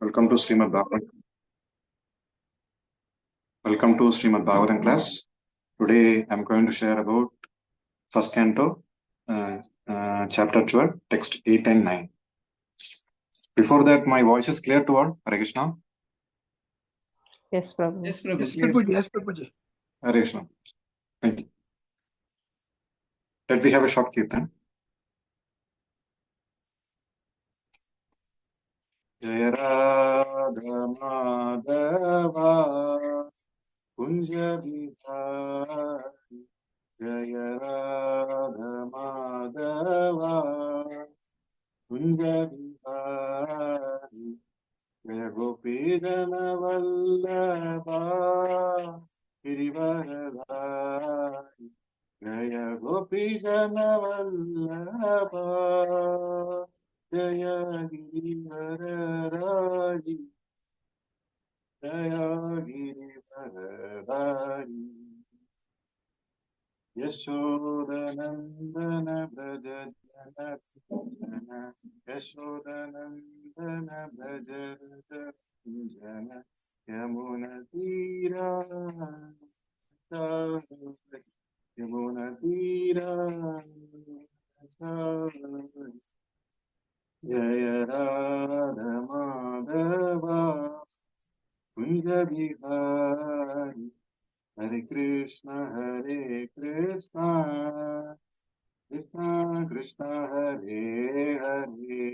Welcome to Srimad Bhagavatam. Welcome to Srimad Bhagavatam class. Today I'm going to share about first canto, chapter 12, text 8 and 9. Before that, my voice is clear to all. Hare Krishna. Yes, Prabhu. Yes, Prabhu. Yes, Prabhuji. Yes, Prabhuji. Hare Krishna. Thank you. Let we have a short kirtan. Jaya Radha Madhava Kunja Vihari Jaya Radha Madhava Kunja Vihari Jaya Gopi Jana Vallabha Girivaradhari Jaya Gopi Jana Vallabha Jaya Girivaradhari Jaya Girivaradhari Yashodanandana Braja Jana Jana Yashodanandana Braja Jana Yamuna Tira Yamuna Tira Jaya Radha Madhava Kunja Vihari Hare Krishna Krishna Krishna Hare Hare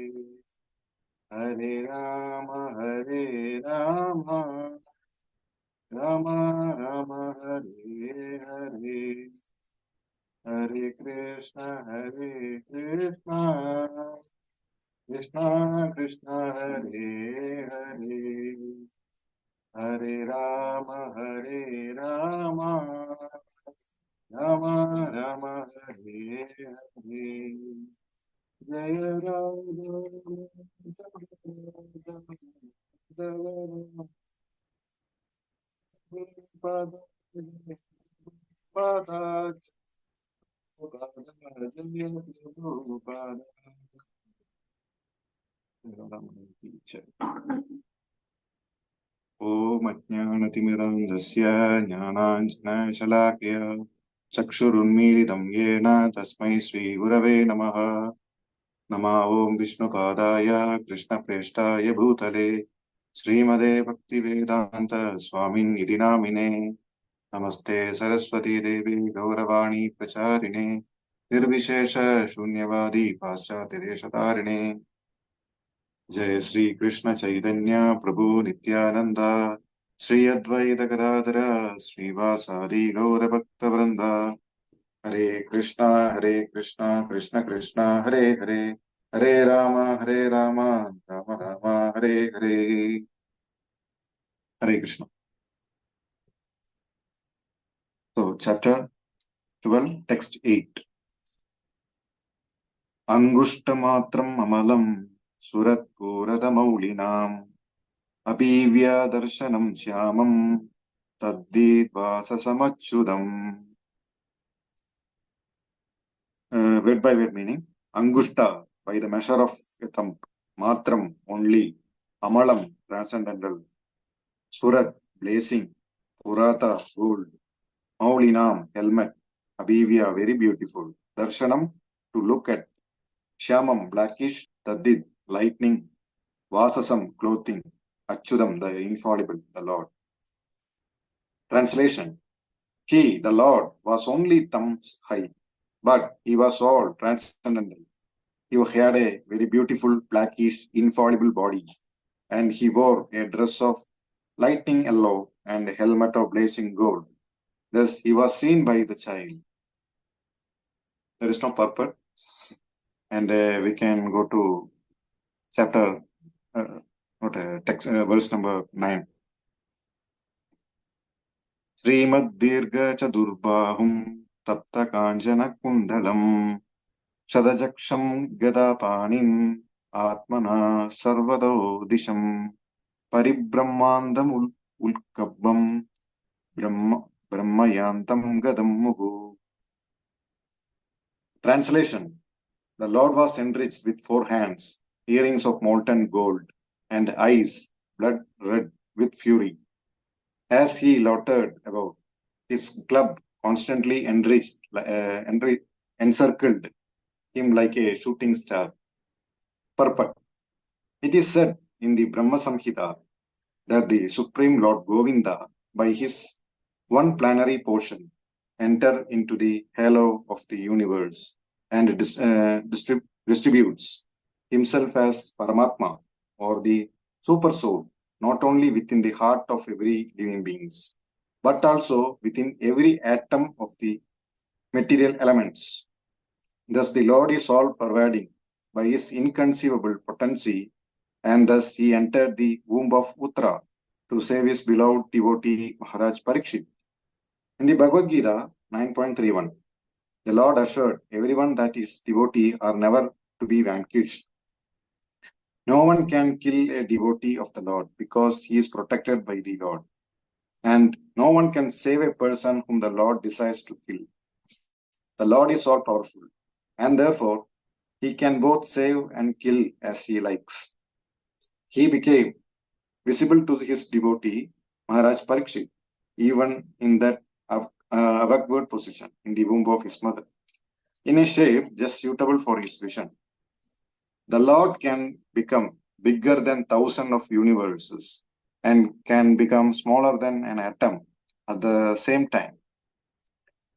Hare Rama Rama Rama Hare Hare Hare Krishna Krishna Krishna Hare Hare Hare Rama Rama Rama Hare Hare Jaya Radha Pada Om Ajnanatimirandasya Jnananjanashalakhya Chakshurunmilitam Yena Tasmai Sri Gurave Namaha Nama Om Vishnupadaya Krishna Preshtaya Bhutale Srimade Bhaktivedanta Swamin Idhi Namine Namaste Saraswati Devi Gauravani Pracharine Nirvishesha Shunyavadi Paschatyadesatarine Jai Sri Krishna Chaitanya Prabhu Nityananda Sri Advaita Gadadhara Srivasadi Gaura Bhakta Vrinda Hare Krishna Krishna Krishna Hare Hare Hare Rama Rama Rama Hare Hare Hare Krishna. So chapter 12 text 8 Angushtamatram Amalam Surat Puradamaulinam Apivya Darshanam Shyamam Taddit Vasasamachudam. Word by word meaning. Angushta, by the measure of a thumb. Matram, only. Amalam, transcendental. Surat, blazing. Purata, gold. Maulinam, helmet. Abhivya, very beautiful. Darshanam, to look at. Shyamam, blackish. Taddid, lightning. Vasasam, clothing. Achudam, the infallible, the Lord. Translation. He, the Lord, was only thumbs high, but he was all transcendental. He had a very beautiful, blackish, infallible body, and he wore a dress of lightning yellow and a helmet of blazing gold. Thus, he was seen by the child. There is no purport. And we can go to chapter, verse number 9. Srimad Dirga Chadurbahum Tapta Kanjana Kundalam Shadajaksham Gadapanim Atmana Sarvado Disham Paribrahmandam Ulkabbam Brahmayantam Gadam Mugu. Translation. The Lord was enriched with 4 hands, earrings of molten gold, and eyes blood red with fury. As he loitered about, his club constantly encircled him like a shooting star. Purport. It is said in the Brahma Samhita that the Supreme Lord Govinda, by his one planary portion, enter into the halo of the universe and distributes himself as Paramatma or the super soul, not only within the heart of every living beings, but also within every atom of the material elements. Thus, the Lord is all pervading by his inconceivable potency, and thus he entered the womb of Uttara to save his beloved devotee Maharaj Parikshit. In the Bhagavad Gita 9.31, the Lord assured everyone that his devotee are never to be vanquished. No one can kill a devotee of the Lord because he is protected by the Lord. And no one can save a person whom the Lord desires to kill. The Lord is all powerful, and therefore he can both save and kill as he likes. He became visible to his devotee, Maharaj Parikshit, even in that backward position in the womb of his mother, in a shape just suitable for his vision. The Lord can become bigger than thousands of universes and can become smaller than an atom at the same time.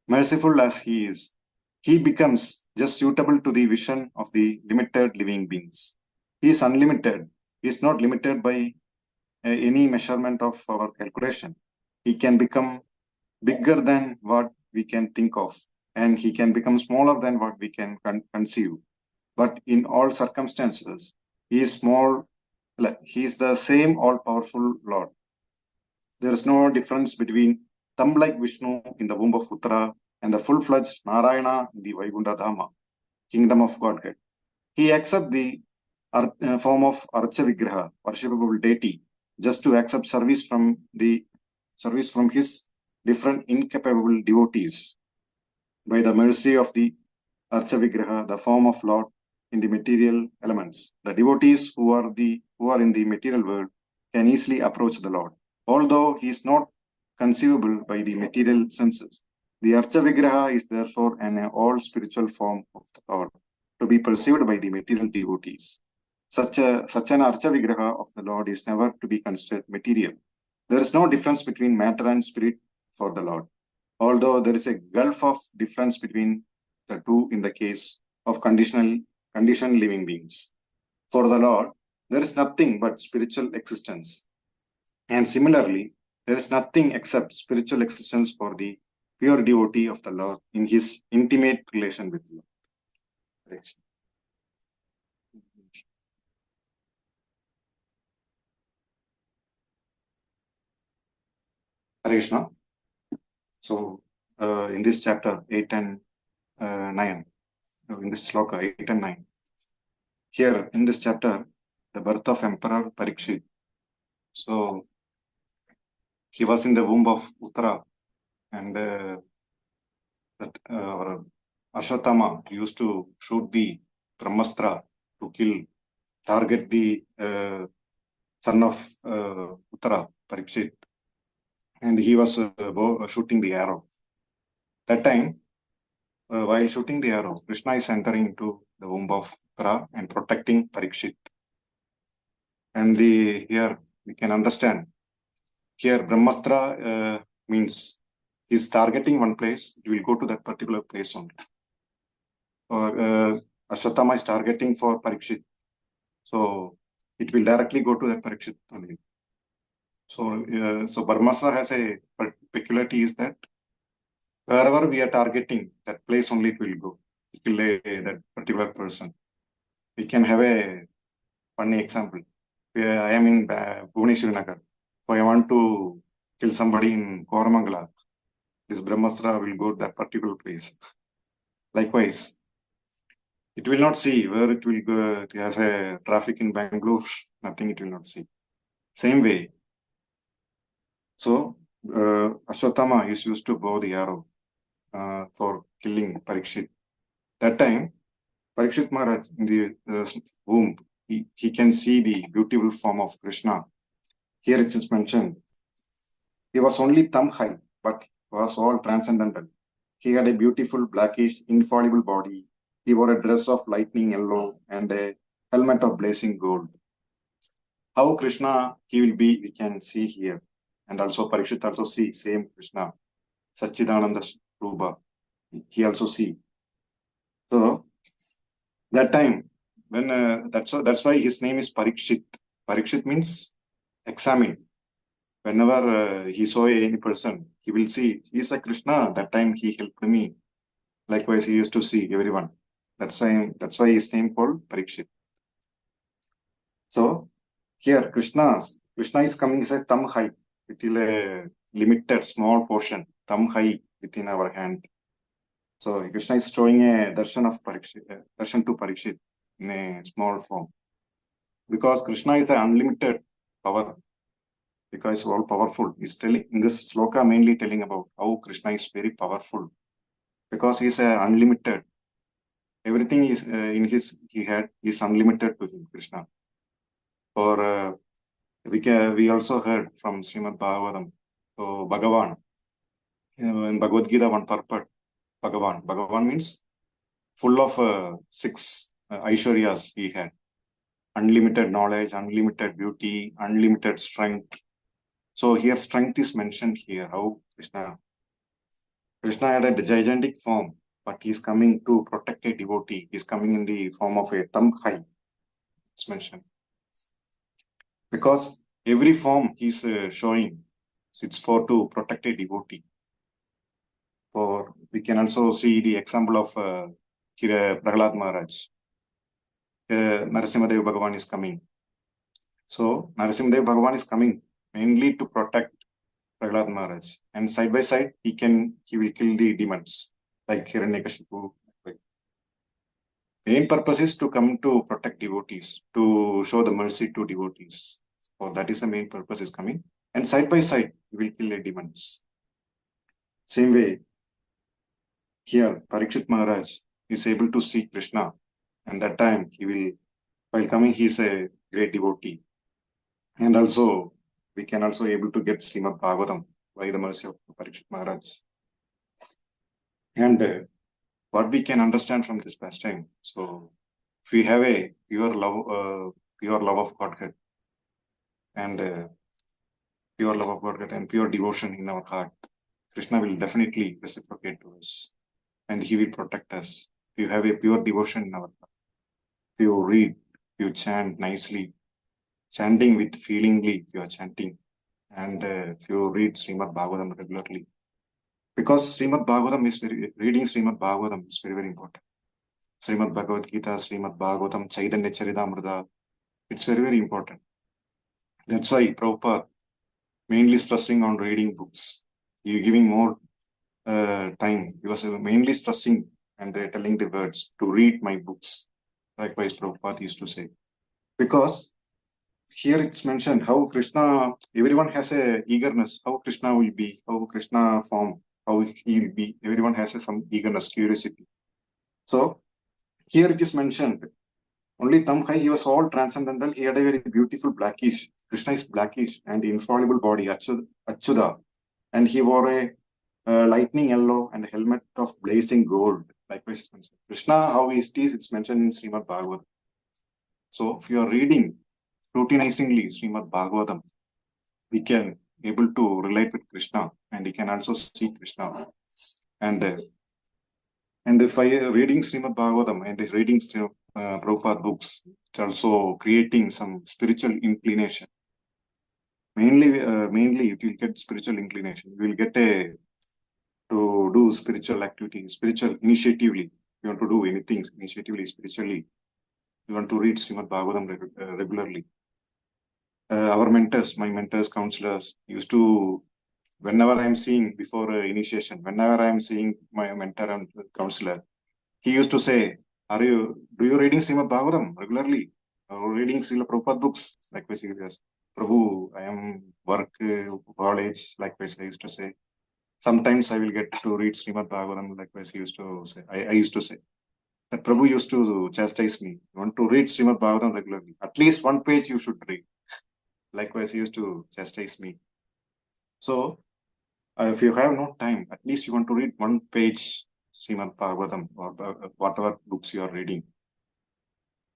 Merciful as he is, he becomes just suitable to the vision of the limited living beings. He is unlimited. He is not limited by any measurement of our calculation. He can become bigger than what we can think of, and he can become smaller than what we can conceive. But in all circumstances, he is small. He is the same all-powerful Lord. There is no difference between thumb-like Vishnu in the womb of Uttara and the full-fledged Narayana in the Vaikuntha Dhama, kingdom of Godhead. He accepts the form of Archa Vigraha, worshipable deity, just to accept service from his different incapable devotees. By the mercy of the Archa Vigraha, the form of Lord in the material elements, the devotees who are in the material world can easily approach the Lord. Although he is not conceivable by the material senses, the Archa Vigraha is therefore an all-spiritual form of the Lord, to be perceived by the material devotees. Such an Archa Vigraha of the Lord is never to be considered material. There is no difference between matter and spirit for the Lord, although there is a gulf of difference between the two in the case of conditioned living beings. For the Lord, there is nothing but spiritual existence. And similarly, there is nothing except spiritual existence for the pure devotee of the Lord in his intimate relation with the Lord. Hare Krishna. So, in this chapter 8 and 9, in this sloka 8 and 9, here in this chapter, the birth of Emperor Parikshit. So, he was in the womb of Uttara, and Ashwatthama used to shoot the Brahmastra to target the son of Uttara, Parikshit, and he was shooting the arrow. That time, while shooting the arrow, Krishna is entering into the womb of Uttara and protecting Parikshit. And here we can understand, here Brahmastra means he's targeting one place, it will go to that particular place only. Or Ashwatthama is targeting for Parikshit, so it will directly go to that Parikshit only. So Brahmastra has a peculiarity is that wherever we are targeting, that place only it will go. It will lay that particular person. We can have a funny example. I am in Bhubaneswar Nagar. If I want to kill somebody in Koramangala, this Brahmastra will go to that particular place. Likewise, it will not see where it will go. It has a traffic in Bengaluru, nothing it will not see. Same way. So, Ashwatthama is used to bow the arrow for killing Parikshit. That time, Parikshit Maharaj in the womb, he can see the beautiful form of Krishna. Here it is mentioned, he was only thumb high, but was all transcendental. He had a beautiful blackish, infallible body. He wore a dress of lightning yellow and a helmet of blazing gold. How Krishna he will be, we can see here. And also Parikshit also see same Krishna, Sachidananda Rupa. He also see. So that time, when that's why his name is Parikshit. Parikshit means examine. Whenever he saw any person, he will see, he is a Krishna. That time he helped me. Likewise, he used to see everyone. That's why his name called Parikshit. So here Krishna is coming as a thumb high. It is a limited small portion, thumb high within our hand. So Krishna is showing a darshan of Parikshit, darshan to Parikshit in a small form. Because Krishna is an unlimited power. Because all powerful. He's telling in this sloka mainly telling about how Krishna is very powerful. Because he's unlimited. Everything is in his is unlimited to him, Krishna. Or we also heard from Srimad Bhagavatam. So Bhagavan in Bhagavad Gita one purport. Bhagavan means full of 6 Aishwaryas he had. Unlimited knowledge, unlimited beauty, unlimited strength. So here strength is mentioned here. How Krishna had a gigantic form, but he's coming to protect a devotee. He's coming in the form of a thumb high. It's mentioned. Because every form he's showing, it's for to protect a devotee. Or we can also see the example of Prahlad Maharaj. Narasimhadev Bhagavan is coming. So Narasimhadev Bhagavan is coming mainly to protect Prahlad Maharaj. And side by side, he will kill the demons like Hiranyakashipu. Main purpose is to come to protect devotees, to show the mercy to devotees. So that is the main purpose is coming. And side by side, he will kill the demons. Same way, here Parikshit Maharaj is able to see Krishna. And that time, while coming, he is a great devotee. And also, we can also able to get Srimad Bhagavatam by the mercy of Parikshit Maharaj. And what we can understand from this pastime, so if we have a pure love of Godhead and pure devotion in our heart, Krishna will definitely reciprocate to us and he will protect us. If you have a pure devotion in our heart, if you read, if you chant nicely, chanting with feelingly, if you are chanting, and if you read Srimad Bhagavatam regularly, because reading Srimad Bhagavatam is very, very important. Srimad Bhagavad Gita, Srimad Bhagavatam, Chaitanya Charitamrita, it's very, very important. That's why Prabhupada mainly stressing on reading books. You're giving more time. He was mainly stressing and telling the words to read my books. Likewise, Prabhupada used to say. Because here it's mentioned how Krishna, everyone has a eagerness, how Krishna will be, how Krishna form, how he will be. Everyone has some eagerness, curiosity. So here it is mentioned, only thumb high, he was all transcendental. He had a very beautiful blackish, Krishna is blackish and infallible body, Achyuta. And he wore a lightning yellow and a helmet of blazing gold. Likewise, Krishna, how is this? It's mentioned in Srimad Bhagavatam. So if you are reading routinizingly Srimad Bhagavatam, we can able to relate with Krishna and we can also see Krishna. And if I reading Srimad Bhagavatam and reading Prabhupada books, it's also creating some spiritual inclination. Mainly, if you get spiritual inclination, you will get to do spiritual activity, spiritual initiatively. You want to do anything initiatively, spiritually. You want to read Srimad Bhagavatam regularly. Our mentors, my mentors, counselors, used to, whenever I'm seeing before initiation, whenever I'm seeing my mentor and counselor, he used to say, do you reading Srimad Bhagavatam regularly? Or reading Srila Prabhupada books? Likewise, he says, Prabhu, I am work, college, likewise I used to say. Sometimes I will get to read Srimad Bhagavatam, likewise he used to say. I used to say. That Prabhu used to chastise me. You want to read Srimad Bhagavatam regularly. At least one page you should read. Likewise, he used to chastise me. So, if you have no time, at least you want to read one page Srimad Bhagavatam or whatever books you are reading.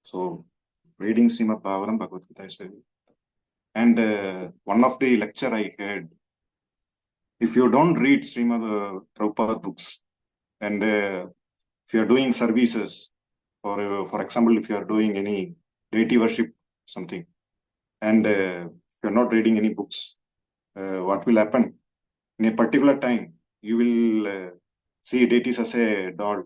So, reading Srimad Bhagavatam, Bhagavad Gita is very. And one of the lecture I heard, if you don't read Srimad Prabhupada books, and if you are doing services, or for example, if you are doing any deity worship, something, and if you are not reading any books, what will happen? In a particular time, you will see deities as a doll.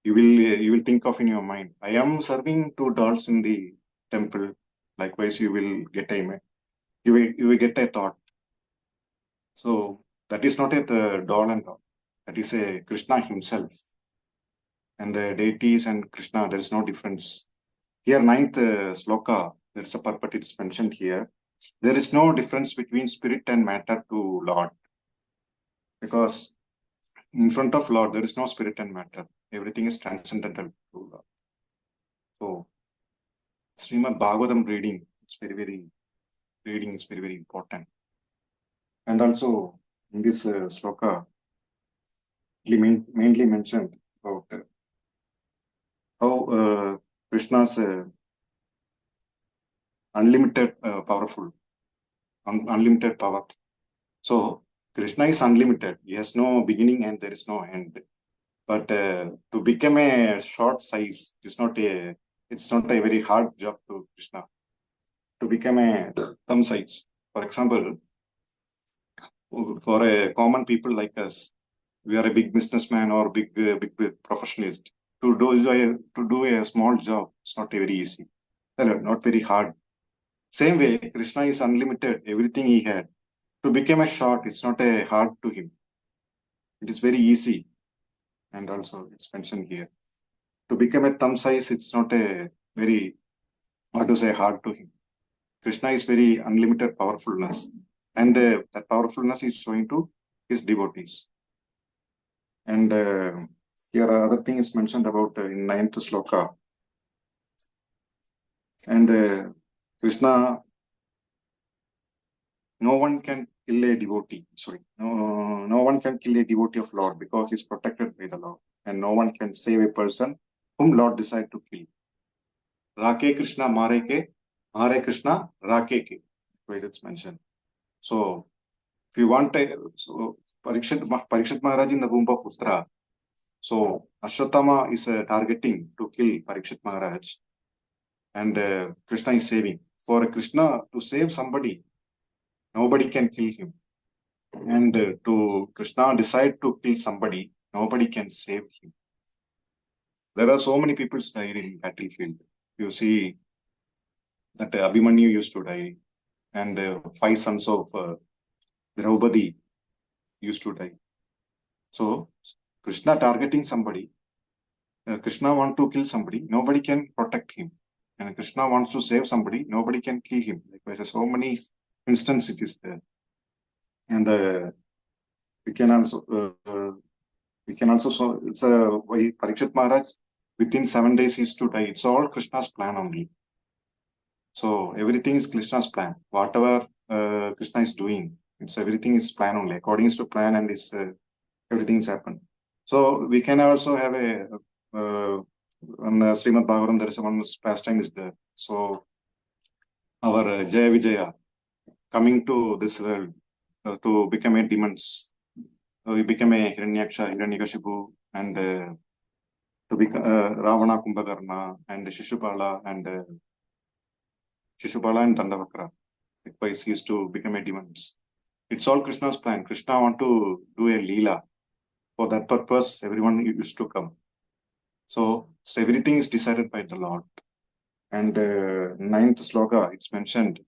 You will think of in your mind, I am serving two dolls in the temple. Likewise, you will get a thought. So that is not a doll and doll. That is a Krishna himself. And the deities and Krishna, there is no difference. Here, ninth sloka, there is a purport, it is mentioned here. There is no difference between spirit and matter to Lord. Because in front of Lord, there is no spirit and matter. Everything is transcendental to Lord. So, Srimad Bhagavatam reading, reading is very, very important. And also, in this sloka, mainly mentioned about how Krishna's unlimited powerful, unlimited power. So, Krishna is unlimited. He has no beginning and there is no end. But to become a short size, it's not a very hard job to Krishna. To become a thumb size. For example, for a common people like us, we are a big businessman or big professionalist. To do a small job, it's not very easy. Not very hard. Same way, Krishna is unlimited. Everything he had. To become a short, it's not a hard to him. It is very easy. And also, it's mentioned here. To become a thumb size, it's not a very, hard to him. Krishna is very unlimited powerfulness. And that powerfulness is showing to his devotees. And here other thing is mentioned about in 9th sloka. And Krishna, no one can kill a devotee. No one can kill a devotee of Lord because he's protected by the Lord. And no one can save a person whom Lord decide to kill. Rake Krishna Mare Krishna Rake ke. It's mentioned. So, if you want Parikshit Maharaj in the womb of Uttara, so Ashwatthama is targeting to kill Parikshit Maharaj, and Krishna is saving. For Krishna to save somebody, nobody can kill him. And to Krishna decide to kill somebody, nobody can save him. There are so many people died in battlefield. You see that Abhimanyu used to die, and 5 sons of Draupadi used to die. So Krishna targeting somebody, Krishna want to kill somebody, nobody can protect him. And Krishna wants to save somebody, nobody can kill him. Like so many instances it is there. And we can also so it's why Parikshit Maharaj within 7 days is to die. It's all Krishna's plan only. So everything is Krishna's plan. Whatever Krishna is doing, it's everything is plan only. According to plan, and it's everything is happened. So we can also have a on Srimad Bhagavatam, there is one pastime is there. So our Jaya Vijaya coming to this world to become a demons. We become a Hiranyaksha, Hiranyakashipu, and to become Ravana, Kumbhakarna, and Shishupala and Dandavakra. Likewise, he is to become a demons. It's all Krishna's plan. Krishna want to do a Leela. For that purpose, everyone used to come. So everything is decided by the Lord. And 9th sloka, it's mentioned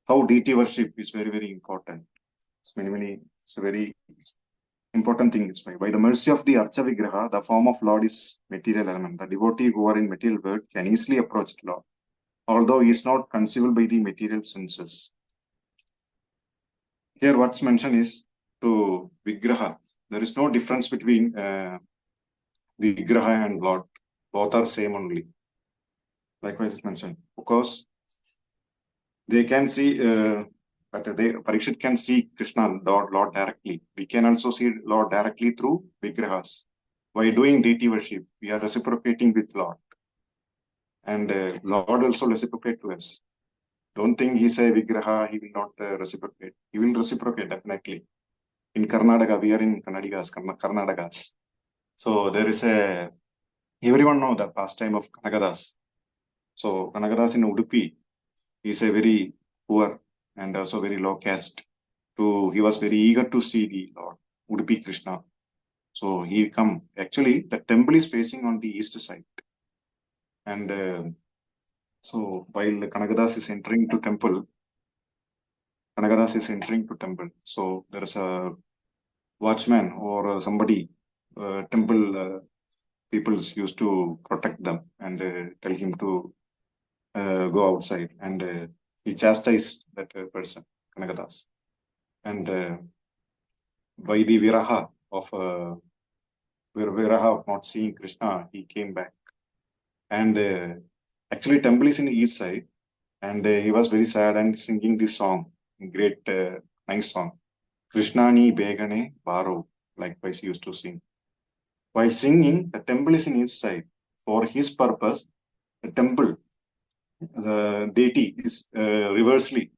how deity worship is very, very important. It's a very important thing. It's by the mercy of the Archa Vigraha, the form of Lord is material element. The devotee who are in material world can easily approach the Lord, although he is not conceivable by the material senses. Here what's mentioned is to Vigraha. There is no difference between Vigraha and Lord. Both are same only. Likewise it's mentioned. Because They can see, but Parikshit can see Krishna, Lord directly. We can also see Lord directly through Vigrahas. By doing deity worship, we are reciprocating with Lord. And Lord also reciprocate to us. Don't think he say Vigraha, he will not reciprocate. He will reciprocate definitely. In Karnataka, we are in Karnatakas. So there is everyone know the pastime of Kanagadas. So Kanagadas in Udupi is a very poor and also very low caste. He was very eager to see the Lord, Udupi Krishna. So he come. Actually, the temple is facing on the east side. And so while Kanagadas is entering to temple, so there is a watchman or somebody, temple peoples used to protect them and tell him to go outside. And he chastised that person, Kanagadas. And by the viraha of not seeing Krishna, he came back. And actually, temple is in the east side, and he was very sad and singing this song, great, nice song, Krishna ni begane baro. Likewise, he used to sing. While singing, the temple is in east side. For his purpose, the temple, the deity is reversely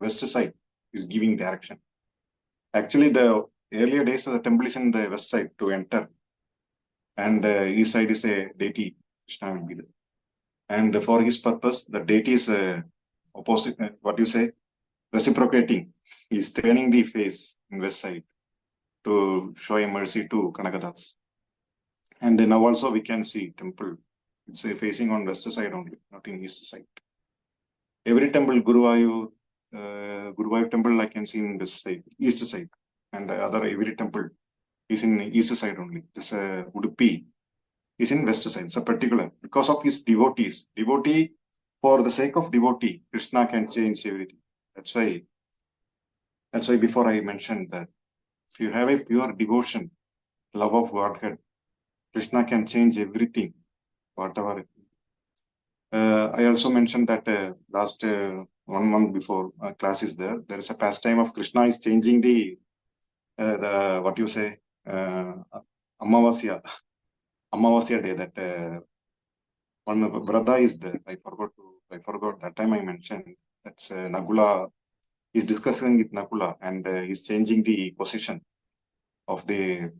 west side, is giving direction. Actually, the earlier days of the temple is in the west side to enter, and east side is a deity, Krishna will be there. And for his purpose, the deity is opposite, what you say, reciprocating. He is turning the face in west side to show a mercy to Kanagadas. And now also we can see temple. It's facing on west side only, not in east side. Every temple, Guruvayu temple, I can see in this side, east side, and every temple is in east side only. This Udupi is in west side. It's a particular because of his devotees. Devotee, for the sake of devotee, Krishna can change everything. That's why before I mentioned that if you have a pure devotion, love of Godhead, Krishna can change everything, whatever. I also mentioned that last 1 month before class is there. There is a pastime of Krishna is changing the what you say, Amavasya day. That one brother is there. I forgot that time I mentioned. That's Nagula. He's discussing with Nakula, and he's changing the position of the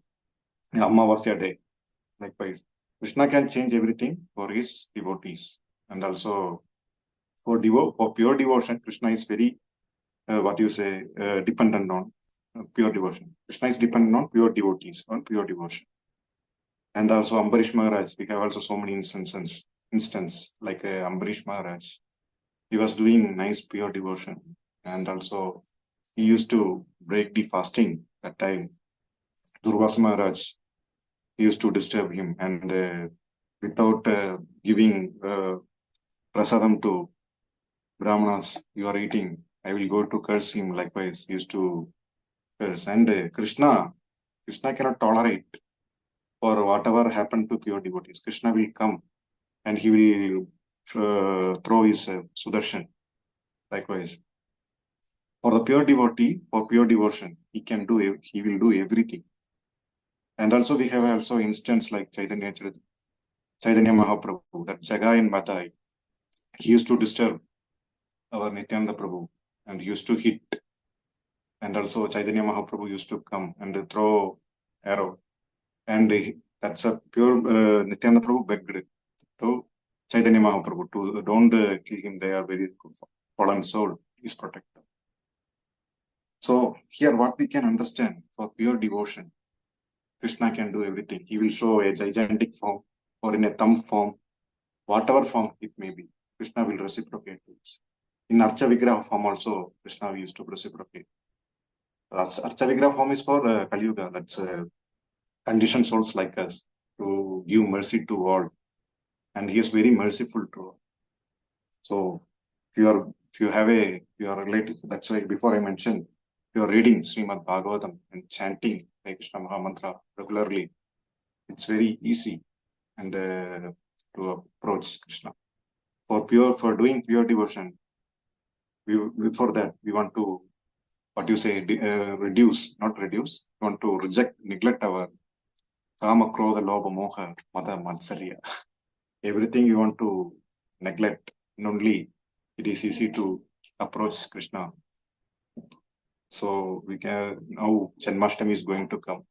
Amavasya day. Likewise, Krishna can change everything for his devotees. And also for pure devotion, Krishna is very, dependent on pure devotion. Krishna is dependent on pure devotees, on pure devotion. And also Ambarish Maharaj, we have also so many instances like Ambarish Maharaj. He was doing nice pure devotion, and also he used to break the fasting that time. Durvasa Maharaj used to disturb him, and without giving prasadam to Brahmanas, you are eating, I will go to curse him. Likewise, he used to curse. And Krishna cannot tolerate for whatever happened to pure devotees. Krishna will come and he will throw his Sudarshan. Likewise, for the pure devotee, for pure devotion, he will do everything. And also we have also instance like Chaitanya Mahaprabhu, that Jagai and Matai, he used to disturb our Nityananda Prabhu and he used to hit. And also Chaitanya Mahaprabhu used to come and throw arrow. And that's a pure Nityananda Prabhu begged to Chaitanya Mahaprabhu to don't kill him. They are very fallen soul is protected. So here what we can understand, for pure devotion, Krishna can do everything. He will show a gigantic form or in a thumb form, whatever form it may be. Krishna will reciprocate to us. In Archa Vigraha form also, Krishna used to reciprocate. Archa Vigraha form is for Kali Yuga. That's conditioned souls like us to give mercy to all. And he is very merciful to all. So if you are related, that's why before I mentioned, if you are reading Srimad Bhagavatam and chanting Hare Krishna Mahamantra regularly, it's very easy and to approach Krishna. For doing pure devotion, before that, we want to, what you say, reduce, not reduce, we want to reject, neglect our kama, krodha, lobha, moha, mada, matsarya. Everything you want to neglect, and only it is easy to approach Krishna. So we can, now Janmashtami is going to come.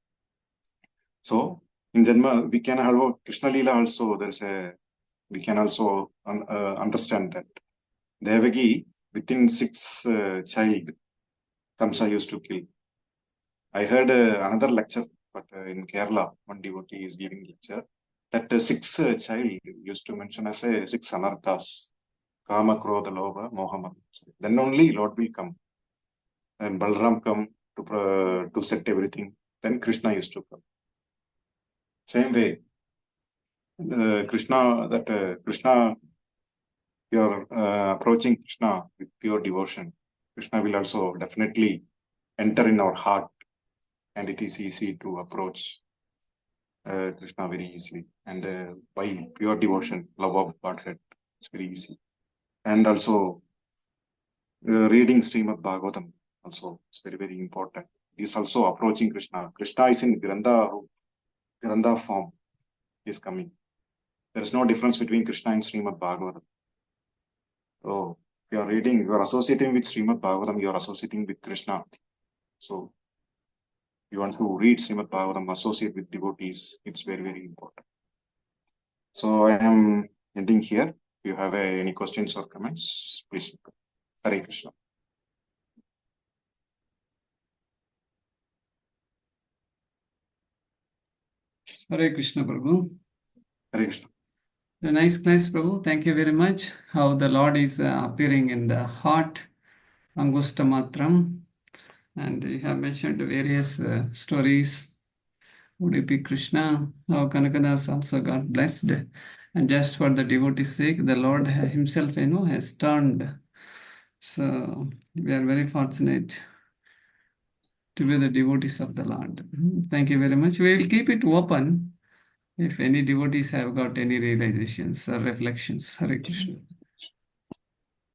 So in Janma, we can have Krishna Lila also, we can also understand that Devaki, within 6 child, Kamsa used to kill. I heard another lecture, but in Kerala, one devotee is giving lecture, that 6 child used to mention as 6 anarthas, Kama, Krodha, Lobha, Moha. Then only Lord will come. And Balram come to set everything. Then Krishna used to come. Same way, Krishna, you are approaching Krishna with pure devotion. Krishna will also definitely enter in our heart, and it is easy to approach Krishna very easily. And by pure devotion, love of Godhead, it's very easy. And also, reading Srimad Bhagavatam also is very, very important. It is also approaching Krishna. Krishna is in Grantha form, is coming. There is no difference between Krishna and Srimad Bhagavatam. So, if you are reading, you are associating with Srimad Bhagavatam, you are associating with Krishna. So, you want to read Srimad Bhagavatam, associate with devotees, it's very, very important. So, I am ending here. If you have any questions or comments, please. Hare Krishna. Hare Krishna, Prabhu. Hare Krishna. A nice class, Prabhu. Thank you very much. How the Lord is appearing in the heart, Angusta Matram. And you have mentioned various stories. Udupi Krishna, how Kanakadas also got blessed. And just for the devotee's sake, the Lord himself, has turned. So we are very fortunate to be the devotees of the Lord. Thank you very much. We will keep it open if any devotees have got any realizations or reflections. Hare Krishna.